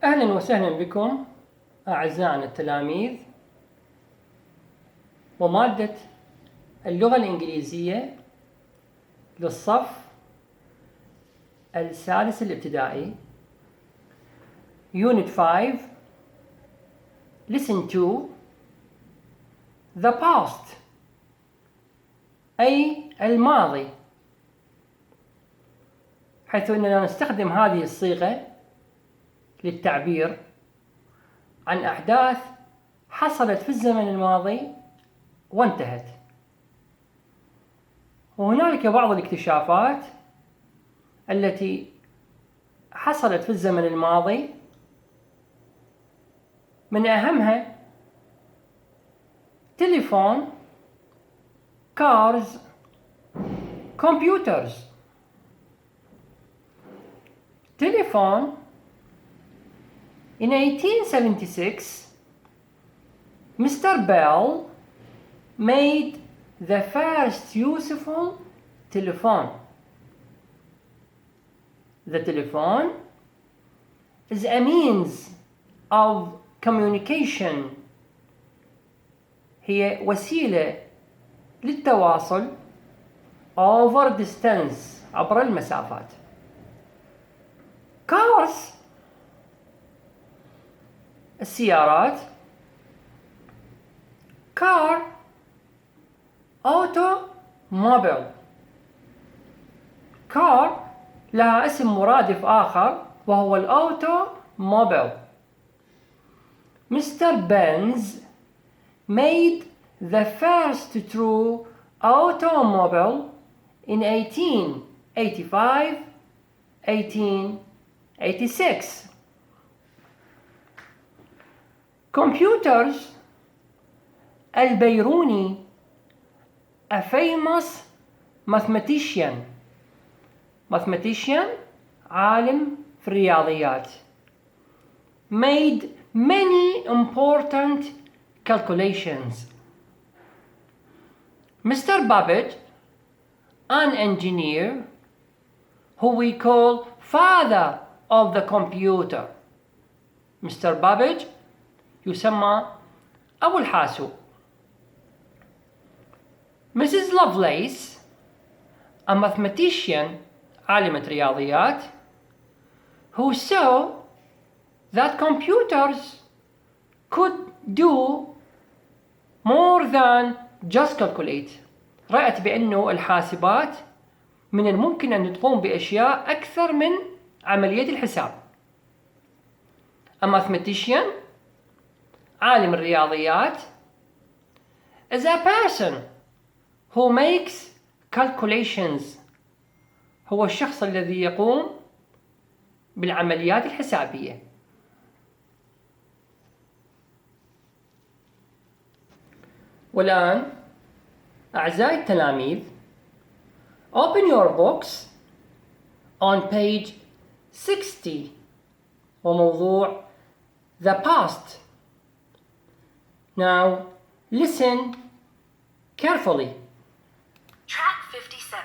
أهلا وسهلا بكم أعزائنا التلاميذ ومادة اللغة الإنجليزية للصف السادس الابتدائي Unit 5 lesson 2 the past أي الماضي، حيث أننا نستخدم هذه الصيغة للتعبير عن أحداث حصلت في الزمن الماضي وانتهت. وهنالك بعض الاكتشافات التي حصلت في الزمن الماضي، من أهمها تليفون، cars, computers. Telephone. In 1876, Mr. Bell made the first useful telephone. The telephone is a means of communication. هي وسيلة للتواصل over distance، عبر المسافات. Cars، السيارات. car automobile. car لها اسم مرادف آخر وهو الأوتوموبيل. Mr. Benz made the first true automobile in 1885-1886. Computers. البيروني a famous mathematician. عالم في الرياضيات. Made many important calculations. Mr. Babbage, an engineer who we call father of the computer. Mr. Babbage يسمى أبو الحاسوب. Mrs. Lovelace, a mathematician عالمة رياضيات, who saw that computers could do more than just calculate. رأت بأنه الحاسبات من الممكن أن تقوم بأشياء أكثر من عملية الحساب. A mathematician، عالم الرياضيات، is a person who makes calculations. هو الشخص الذي يقوم بالعمليات الحسابية. والآن أعزائي التلاميذ، open your books on page 60 وموضوع the past. Now listen carefully. Track 57.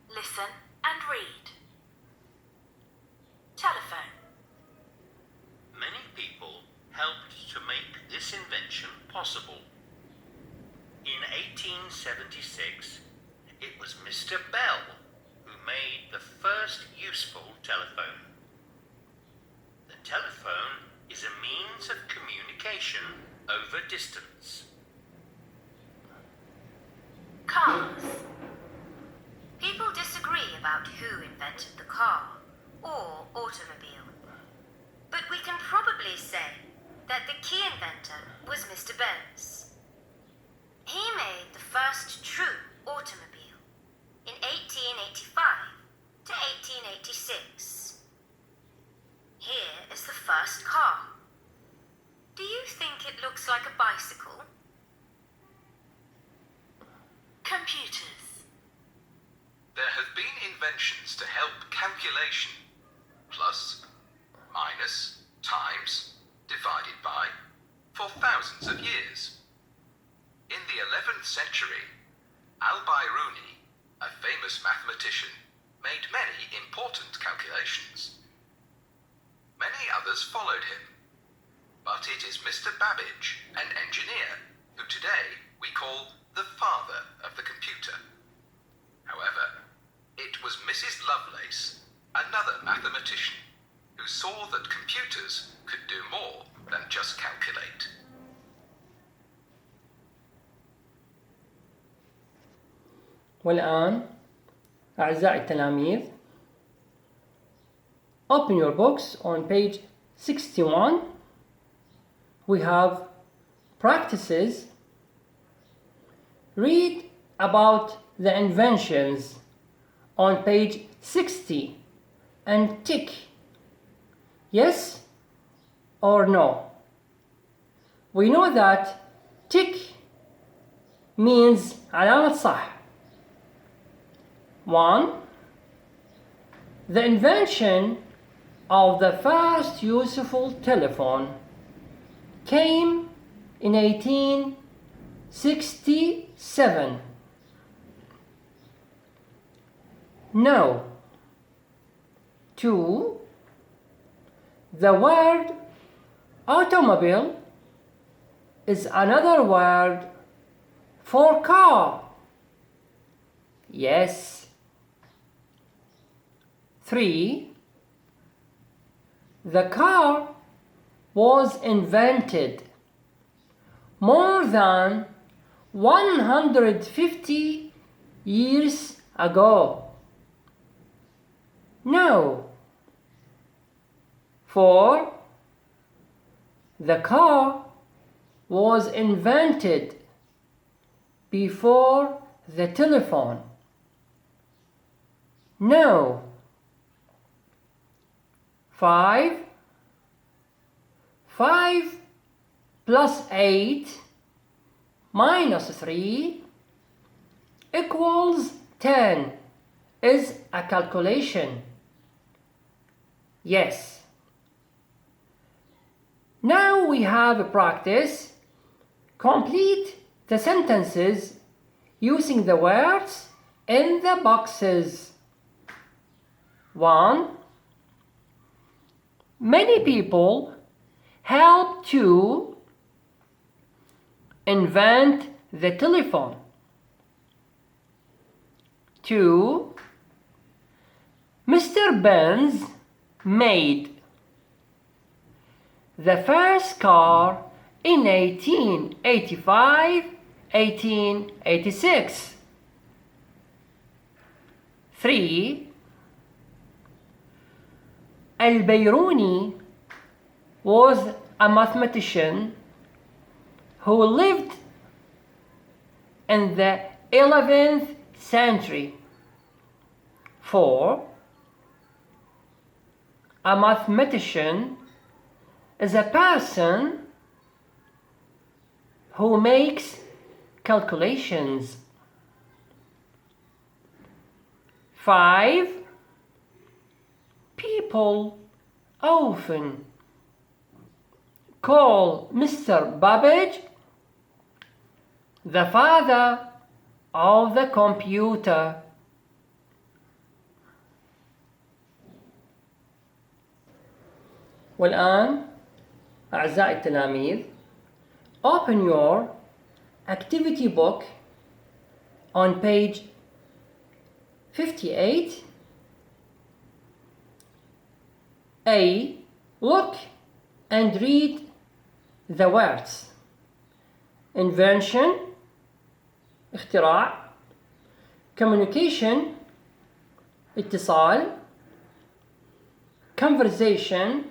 Listen and read. Telephone. Many people helped to make this invention possible. In 1876, it was Mr. Bell who made the first useful telephone. The telephone is a means of communication over distance. Cars. People disagree about who invented the car or automobile, but we can probably say that the key inventor was Mr. Benz. He made the first true automobile in 1885 to 1886. Here is the first car. Do you think it looks like a bicycle? Computers. There have been inventions to help calculation. Plus, minus, times, divided by, for thousands of years. In the 11th century, Al-Biruni, a famous mathematician, made many important calculations. Many others followed him. But it is Mr. Babbage, an engineer, who today we call the father of the computer. However, it was Mrs. Lovelace, another mathematician, who saw that computers could do more than just calculate. والآن أعزائي التلاميذ, open your books on page 61. We have practices. Read about the inventions on page 60 and tick yes or no. We know that tick means علامة صح. 1. The invention of the first useful telephone came in 1867. No. 2. The word automobile is another word for car. Yes. 3. The car was invented more than 150 years ago. No. 4. The car was invented before the telephone. No. 5. 5 plus 8 minus 3 equals 10 is a calculation. Yes. Now we have a practice. Complete the sentences using the words in the boxes. 1. Many people helped to invent the telephone. 2. Mr. Benz made the first car in 1885-1886. 3. Al-Biruni was a mathematician who lived in the 11th century. 4. A mathematician is a person who makes calculations. 5. People often call Mr. Babbage the father of the computer. والآن أعزائي التلاميذ, open your activity book on page 58. A. Look and read the words. Invention, اختراع. Communication, اتصال. Conversation,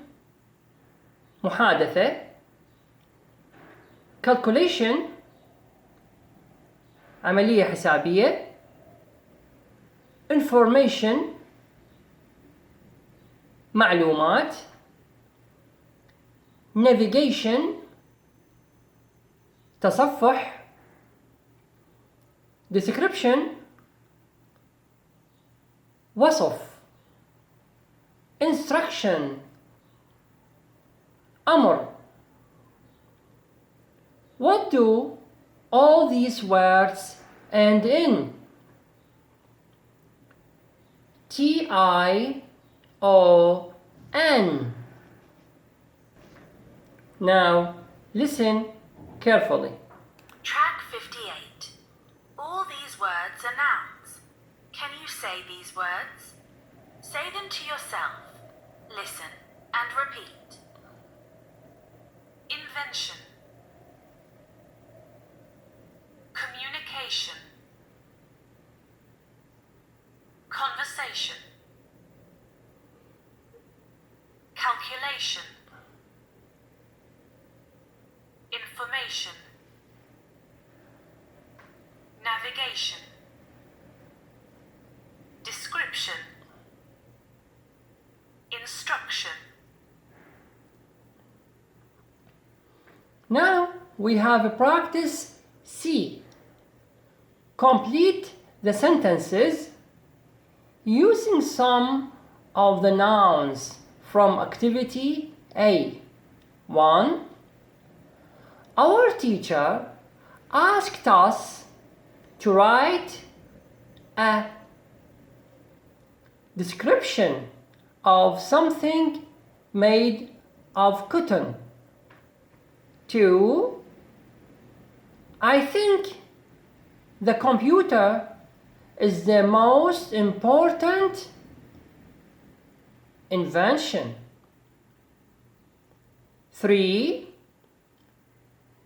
محادثة. Calculation, عملية حسابية. Information, معلومات. Navigation, تصفح. Description, وصف. Instruction, أمر. What do all these words end in? T-I-O-N. Now, listen carefully. Track 58. All these words are nouns. Can you say these words? Say them to yourself. Listen and repeat. Invention. Communication. Conversation. Calculation. Information. Navigation. Description. Instruction. Now we have practice C. Complete the sentences using some of the nouns from activity A. 1. Our teacher asked us to write a description of something made of cotton. 2. I think the computer is the most important invention. 3.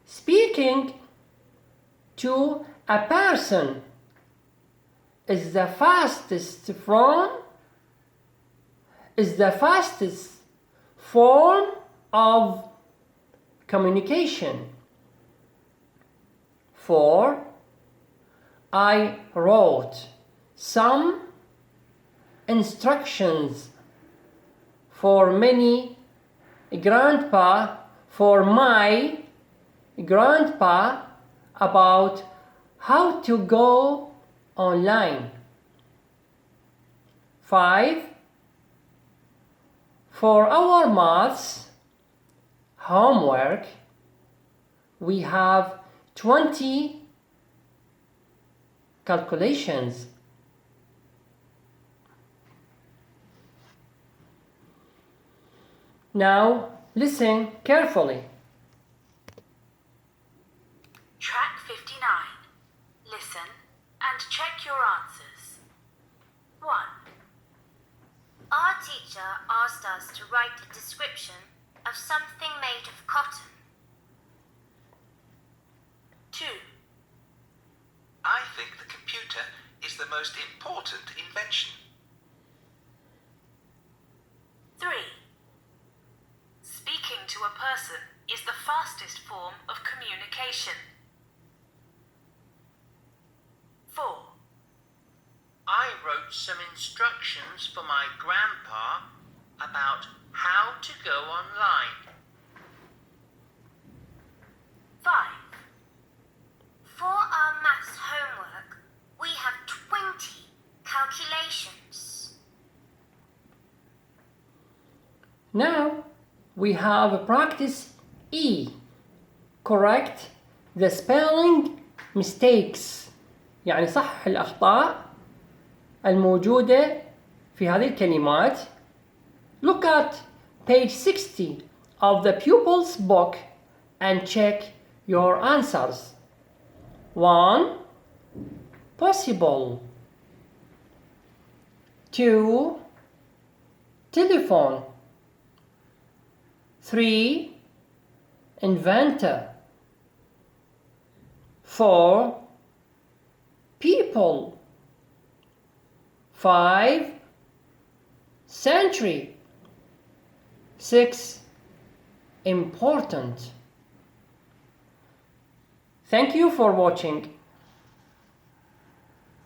Speaking to a person is the fastest form of communication. 4. I wrote some instructions for my grandpa about how to go online. 5. For our maths homework, we have 20 calculations. Now listen carefully. Track 59. Listen and check your answers. 1. Our teacher asked us to write a description of something made of cotton. 2. I think the computer is the most important invention. 3. Speaking to a person is the fastest form of communication. 4. I wrote some instructions for my grandpa about how to go online. 5. For our maths homework, we have 20 calculations. Now we have practice E. Correct the spelling mistakes. يعني صح الأخطاء الموجودة في هذه الكلمات. Look at page 60 of the pupil's book and check your answers. 1. Possible. 2. Telephone. 3. Inventor. 4. People. 5. Century. 6. Important. Thank you for watching.